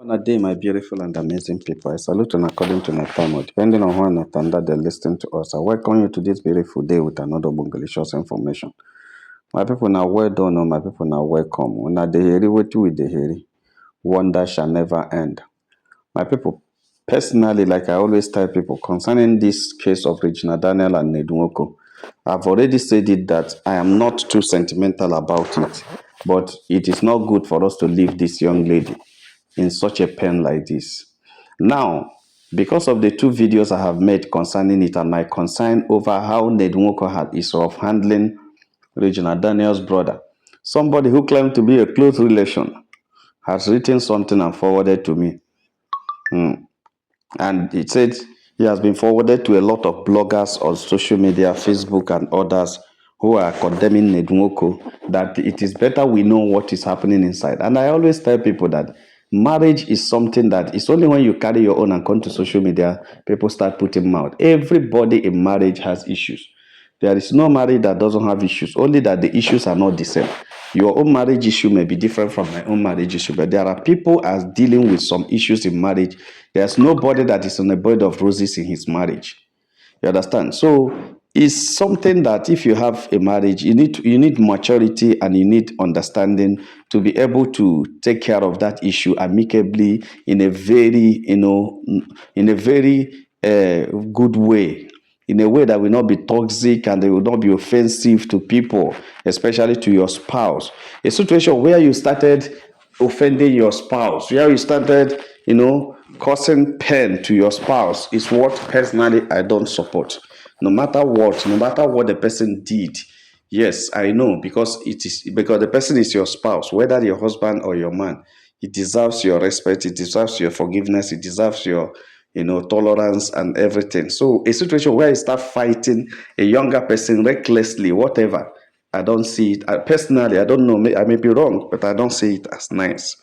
Good day, my beautiful and amazing people. I salute you according to my time, or depending on when and that they listen to us. I welcome you to this beautiful day with another bungalicious information. My people now well done, or my people now welcome. When I dey hear what with the hear, wonder shall never end. My people, personally, like I always tell people concerning this case of Regina Daniel and Nwoko, I've already said it that I am not too sentimental about it, but it is not good for us to leave this young lady in such a pain like this. Now, because of the two videos I have made concerning it and my concern over how Nwoko is of handling Regina Daniel's brother, somebody who claimed to be a close relation has written something and forwarded to me. And it said he has been forwarded to a lot of bloggers on social media, Facebook and others who are condemning Nwoko, that it is better we know what is happening inside. And I always tell people that marriage is something that it's only when you carry your own and come to social media, people start putting mouth. Everybody in marriage has issues. There is no marriage that doesn't have issues, only that the issues are not the same. Your own marriage issue may be different from my own marriage issue, but there are people as dealing with some issues in marriage. There's nobody that is on a bed of roses in his marriage. You understand? So it's something that if you have a marriage, you need maturity and you need understanding to be able to take care of that issue amicably in a very, good way, in a way that will not be toxic and they will not be offensive to people, especially to your spouse. A situation where you started offending your spouse, where you started, causing pain to your spouse is what personally I don't support. No matter what the person did. Yes, I know because the person is your spouse, whether your husband or your man. It deserves your respect, it deserves your forgiveness, it deserves your tolerance and everything. So a situation where you start fighting a younger person recklessly, whatever, I don't see it. Personally, I don't know, I may be wrong, but I don't see it as nice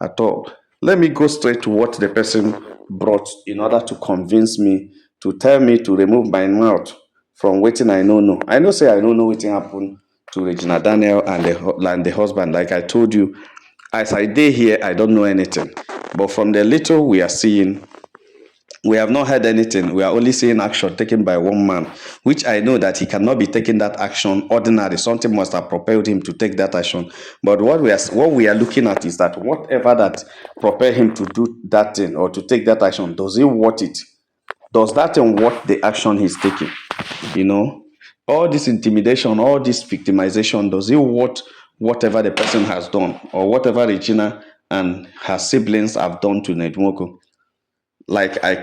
at all. Let me go straight to what the person brought in order to convince me, to tell me to remove my mouth from waiting I know. I know say I don't know what happened to Regina Daniel and the husband. Like I told you, as I did here, I don't know anything. But from the little we are seeing, we have not heard anything. We are only seeing action taken by one man, which I know that he cannot be taking that action ordinary. Something must have propelled him to take that action. But what we are looking at is that whatever that propelled him to do that thing or to take that action, does he want it? Does that thing worth the action he's taking? All this intimidation, all this victimization, does it worth whatever the person has done or whatever Regina and her siblings have done to Nwoko? Like I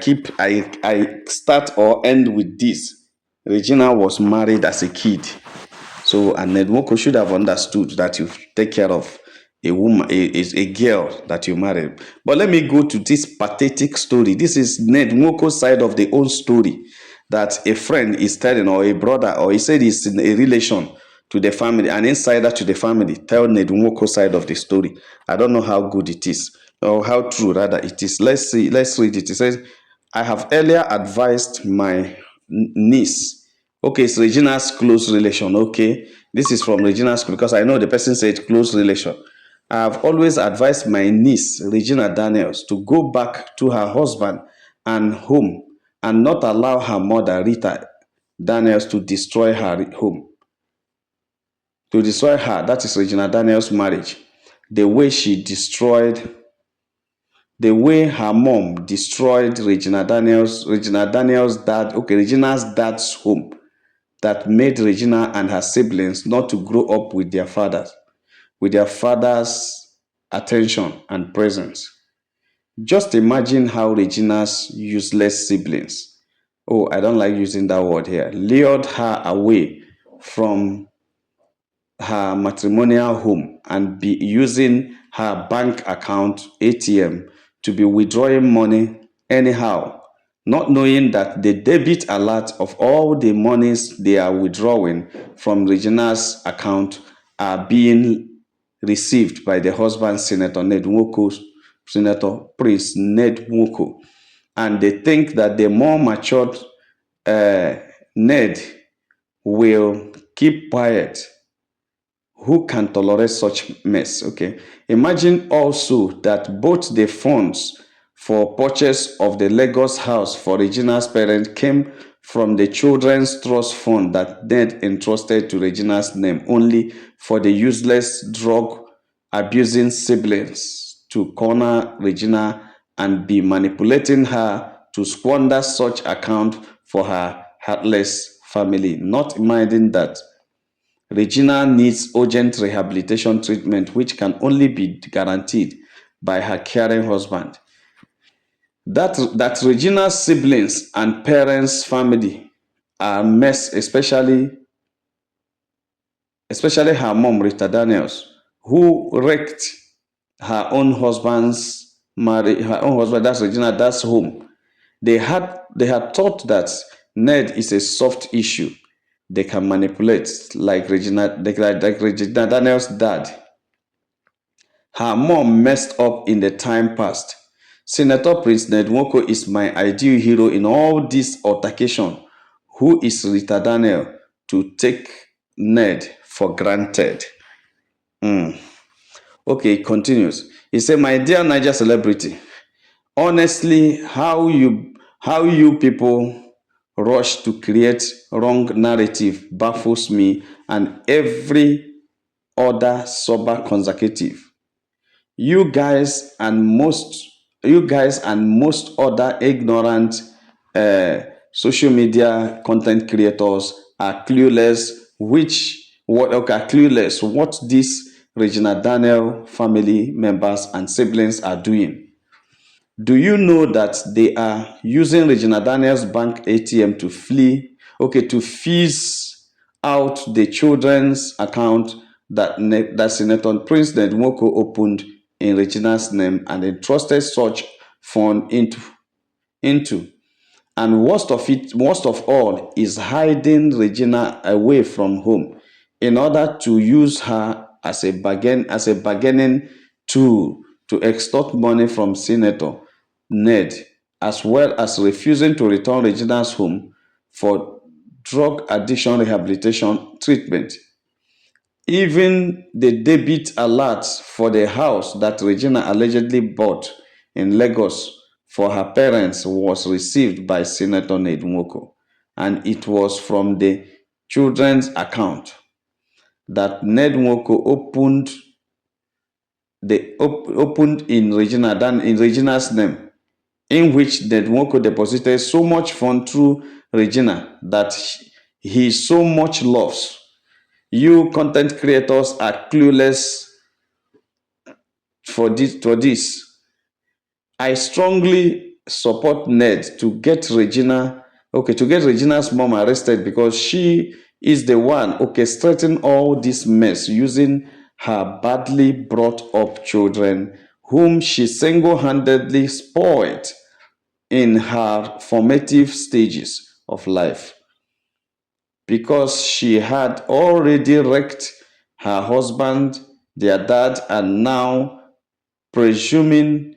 start or end with this. Regina was married as a kid. So, and Nwoko should have understood that you take care of a woman, a girl that you married. But let me go to this pathetic story. This is Nwoko's side of the own story that a friend is telling, or a brother, or he said he's in a relation to the family, an insider to the family, tell Nwoko's side of the story. I don't know how good it is, or how true rather it is. Let's see, let's read it. It says, I have earlier advised my niece. Okay, it's Regina's close relation. Okay, this is from Regina's because I know the person said close relation. I have always advised my niece, Regina Daniels, to go back to her husband and home and not allow her mother, Rita Daniels, to destroy her home. To destroy her, that is Regina Daniels' marriage. The way her mom destroyed Regina's dad's home, that made Regina and her siblings not to grow up with their father's attention and presence. Just imagine how Regina's useless siblings, oh, I don't like using that word here, lured her away from her matrimonial home and be using her bank account ATM to be withdrawing money anyhow, not knowing that the debit alert of all the monies they are withdrawing from Regina's account are being received by the husband, Senator Prince Ned Nwoko. And they think that the more matured Ned will keep quiet, who can tolerate such mess? Okay. Imagine also that both the funds for purchase of the Lagos house for Regina's parents came from the Children's Trust Fund that Ned entrusted to Regina's name only for the useless drug abusing siblings to corner Regina and be manipulating her to squander such account for her heartless family, not minding that Regina needs urgent rehabilitation treatment, which can only be guaranteed by her caring husband. That Regina's siblings and parents' family are mess, especially her mom, Rita Daniels, who wrecked her own husband, that's Regina, that's home. They had thought that Ned is a soft issue they can manipulate, like Regina Daniels' dad. Her mom messed up in the time past. Senator Prince Ned Nwoko is my ideal hero in all this altercation. Who is Rita Daniel to take Ned for granted? Okay, it continues. He said, "My dear Niger celebrity, honestly, how you people rush to create wrong narrative baffles me and every other sober consecutive. You guys and most you guys and most other ignorant uh, social media content creators are clueless what these Regina Daniel family members and siblings are doing. Do you know that they are using Regina Daniels bank ATM to freeze out the children's account that Senator Prince Nwoko opened in Regina's name and entrusted such fund into? And worst of all, is hiding Regina away from home in order to use her as a bargaining tool to extort money from Senator Ned, as well as refusing to return Regina's home for drug addiction rehabilitation treatment. Even the debit alert for the house that Regina allegedly bought in Lagos for her parents was received by Senator Ned Nwoko, and it was from the children's account that Ned Nwoko opened in Regina's name, in which Ned Nwoko deposited so much fund through Regina that he so much loves. You content creators are clueless for this. I strongly support Ned to get Regina's mom arrested because she is the one orchestrating all this mess using her badly brought up children, whom she single-handedly spoiled in her formative stages of life, because she had already wrecked her husband, their dad, and presuming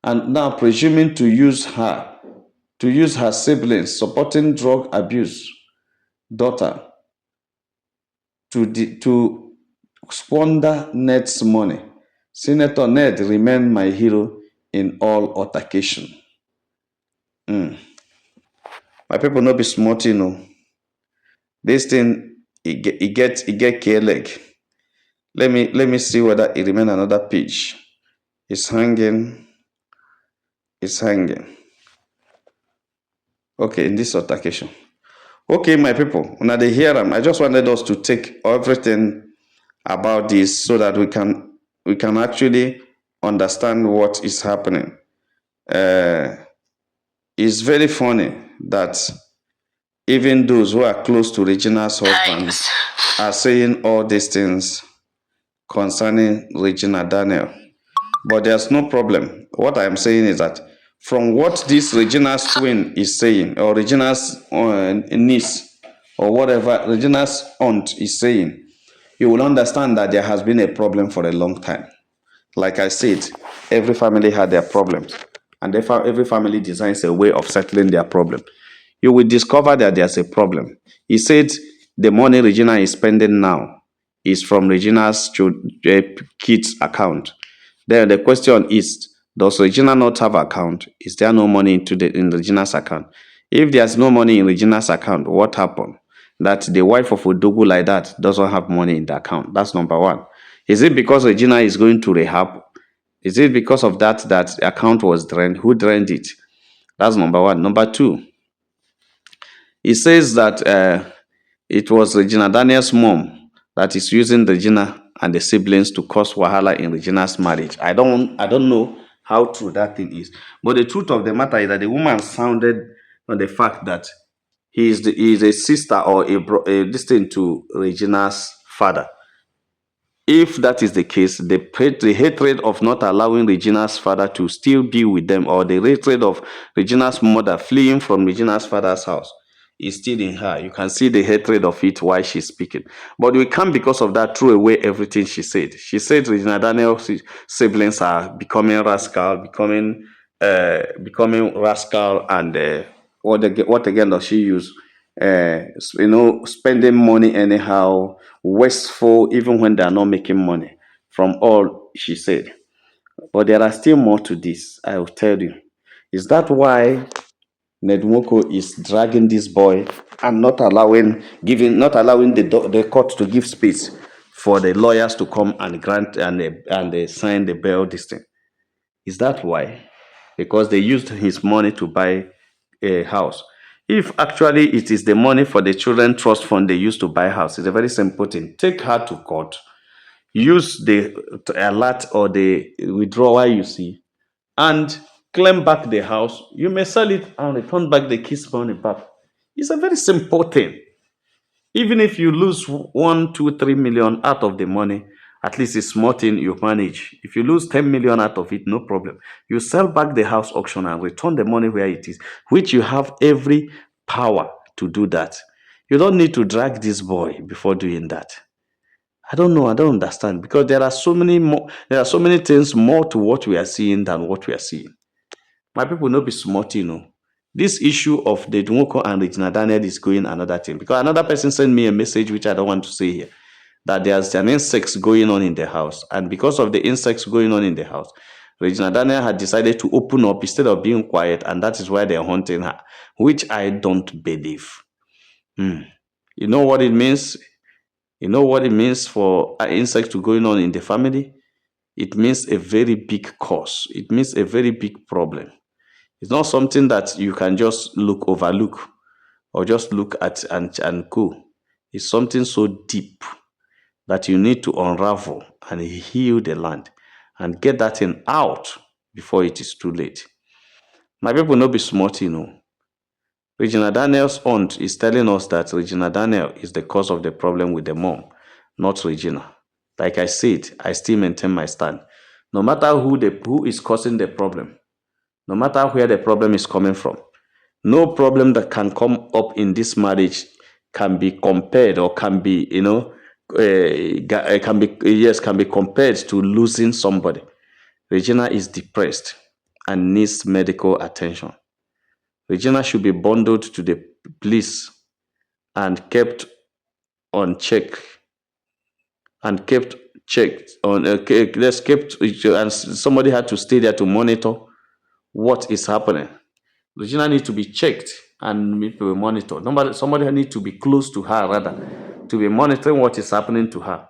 presuming to use her siblings supporting drug abuse daughter to squander Ned's money. Senator Ned remained my hero in all altercation. My people no be small thing o. This thing it get k leg. Let me see whether it remain another page. It's hanging. It's hanging. Okay, in this altercation. Okay, my people, una dey hear am. I just wanted us to take everything about this so that we can actually understand what is happening. It's very funny that even those who are close to Regina's husband are saying all these things concerning Regina Daniel. But there's no problem. What I am saying is that from what this Regina's twin is saying, or Regina's niece, or whatever Regina's aunt is saying, you will understand that there has been a problem for a long time. Like I said, every family had their problems, and every family designs a way of settling their problem. You will discover that there's a problem. He said the money Regina is spending now is from Regina's kids account. Then the question is, does Regina not have account? Is there no money in Regina's account? If there's no money in Regina's account, what happened? That the wife of Odogu like that doesn't have money in the account. That's number one. Is it because Regina is going to rehab? Is it because of that the account was drained? Who drained it? That's number one. Number two, he says that it was Regina Daniel's mom that is using Regina and the siblings to cause wahala in Regina's marriage. I don't know how true that thing is. But the truth of the matter is that the woman sounded on the fact that he is a sister or a this thing to Regina's father. If that is the case, the hatred of not allowing Regina's father to still be with them, or the hatred of Regina's mother fleeing from Regina's father's house, is still in her. You can see the hatred of it while she's speaking. But we can't, because of that, throw away everything she said. She said Regina Daniel's siblings are becoming rascal, and what again does she use? Spending money anyhow, wasteful, even when they are not making money, from all she said. But there are still more to this, I will tell you. Is that why Nwoko is dragging this boy and not allowing the court to give space for the lawyers to come and grant and they sign the bail this thing? Is that why? Because they used his money to buy a house. If actually it is the money for the children trust fund they used to buy a house, it's a very simple thing. Take her to court, use the alert or the withdrawal you see, and claim back the house. You may sell it and return back the kids' money back. It's a very simple thing. Even if you lose 1, 2, 3 million out of the money, at least it's small thing you manage. If you lose 10 million out of it, no problem. You sell back the house auction and return the money where it is, which you have every power to do that. You don't need to drag this boy before doing that. I don't know. I don't understand, because there are so many more. There are so many things more to what we are seeing than what we are seeing. My people no be smart, This issue of the Nwoko and Regina Daniel is going another thing, because another person sent me a message which I don't want to say here, that there's an insects going on in the house, and because of the insects going on in the house, Regina Daniel had decided to open up instead of being quiet, and that is why they're hunting her, which I don't believe. You know what it means? You know what it means for insects to going on in the family? It means a very big cause. It means a very big problem. It's not something that you can just overlook, or just look at and go. It's something so deep that you need to unravel and heal the land and get that thing out before it is too late. My people no be smart, Regina Daniel's aunt is telling us that Regina Daniel is the cause of the problem with the mom, not Regina. Like I said, I still maintain my stand. No matter who is causing the problem, no matter where the problem is coming from, no problem that can come up in this marriage can be compared, or can be, can be compared to losing somebody. Regina is depressed and needs medical attention. Regina should be bundled to the police and kept on check and kept checked on let's kept and somebody had to stay there to monitor what is happening. Regina needs to be checked and need to be monitored. Somebody needs to be close to her, rather, to be monitoring what is happening to her.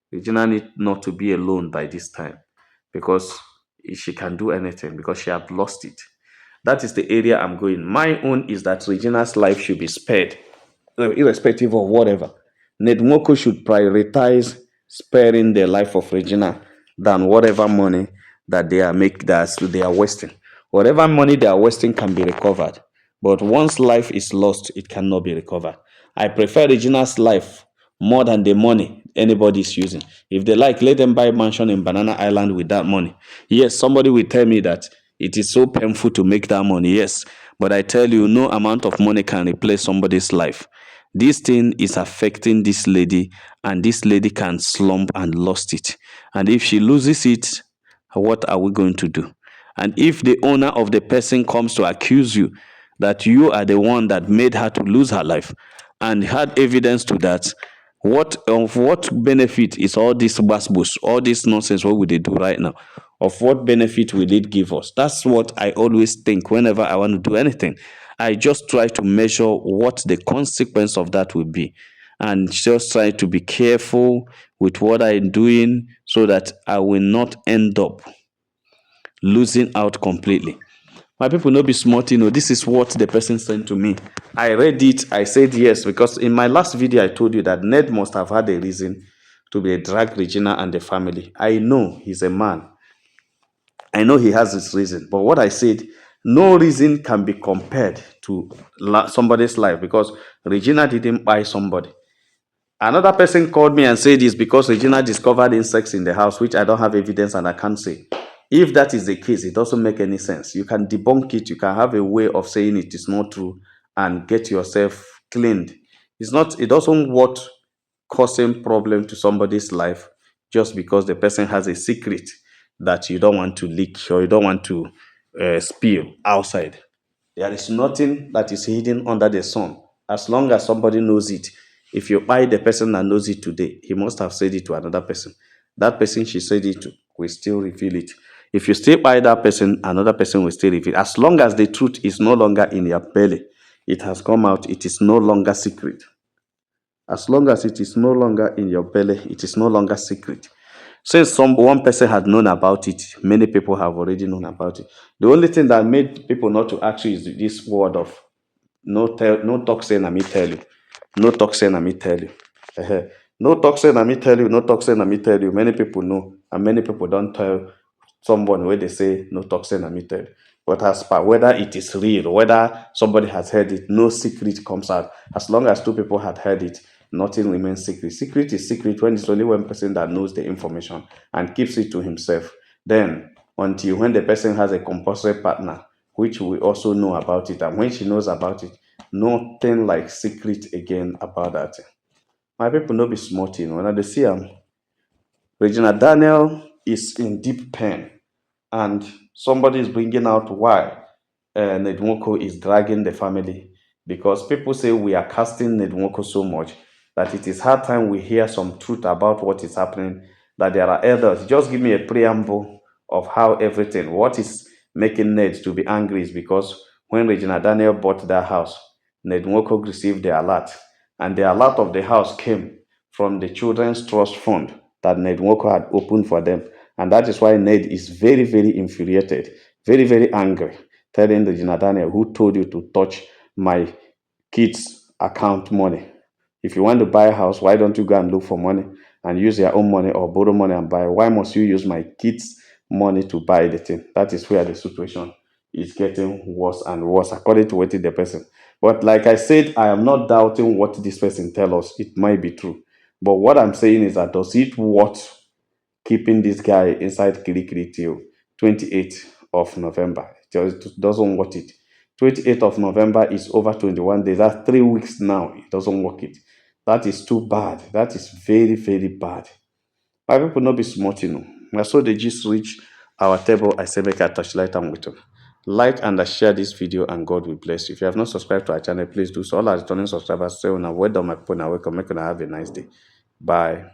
Regina needs not to be alone by this time, because she can do anything, because she had lost it. That is the area I'm going. My own is that Regina's life should be spared, irrespective of whatever. Nwoko should prioritize sparing the life of Regina than whatever money that they are wasting. Whatever money they are wasting can be recovered, but once life is lost, it cannot be recovered. I prefer Regina's life more than the money anybody is using. If they like, let them buy a mansion in Banana Island with that money. Yes, somebody will tell me that it is so painful to make that money. Yes, but I tell you, no amount of money can replace somebody's life. This thing is affecting this lady, and this lady can slump and lost it. And if she loses it, what are we going to do? And if the owner of the person comes to accuse you that you are the one that made her to lose her life, and had evidence to that, What benefit is all this bus, all this nonsense what we dey do right now? Of what benefit will it give us? That's what I always think whenever I want to do anything. I just try to measure what the consequence of that will be, and just try to be careful with what I'm doing so that I will not end up losing out completely. My people, no be small thing. This is what the person sent to me. I read it. I said yes, because in my last video I told you that Ned must have had a reason to be a drag Regina and the family. I know he's a man. I know he has his reason. But what I said, no reason can be compared to somebody's life, because Regina didn't buy somebody. Another person called me and said it's because Regina discovered insects in the house, which I don't have evidence and I can't say. If that is the case, it doesn't make any sense. You can debunk it. You can have a way of saying it is not true and get yourself cleaned. It doesn't worth causing problem to somebody's life just because the person has a secret that you don't want to leak or you don't want to spill outside. There is nothing that is hidden under the sun. As long as somebody knows it, if you buy the person that knows it today, he must have said it to another person. That person she said it to will still reveal it. If you still buy that person, another person will still reveal. As long as the truth is no longer in your belly, it has come out, it is no longer secret. As long as it is no longer in your belly, it is no longer secret. Since one person had known about it, many people have already known about it. The only thing that made people not to ask you is this word of no talk say na me tell you. No talk say na me tell you. No talk say na me tell you, no talk say na me tell you. Many people know, and many people don't tell someone where they say no talk say na me tell you. But as per whether it is real, whether somebody has heard it, no secret comes out. As long as two people had heard it, nothing remains secret. Secret is secret when it's only one person that knows the information and keeps it to himself. Then, until when the person has a compulsory partner, which we also know about it, and when she knows about it, nothing like secret again about that. My people no be small thing. When I dey see am, Regina Daniel is in deep pain, and somebody is bringing out why Nwoko is dragging the family, because people say we are casting Nwoko so much that it is hard time we hear some truth about what is happening, that there are elders. Just give me a preamble of how everything, what is making Ned to be angry is because when Regina Daniel bought that house, Ned Nwoko received the alert, and the alert of the house came from the Children's Trust Fund that Ned Nwoko had opened for them. And that is why Ned is very, very infuriated, very, very angry, telling Regina Daniel, who told you to touch my kids' account money? If you want to buy a house, why don't you go and look for money and use your own money or borrow money and buy? Why must you use my kids' money to buy the thing? That is where the situation is getting worse and worse, according to what the person. But like I said, I am not doubting what this person tells us. It might be true. But what I'm saying is that does it worth keeping this guy inside Kirikiri till 28th of November? It just doesn't work it. 28th of November is over 21 days. That's 3 weeks now. It doesn't work it. That is too bad. That is very, very bad. My people not be smart, you know. Now, so they just reach our table. I say make a touchlight and with them. Like and share this video, and God will bless you. If you have not subscribed to our channel, please do so. All our returning subscribers say, well done, my people, now welcome. Make you have a nice day. Bye.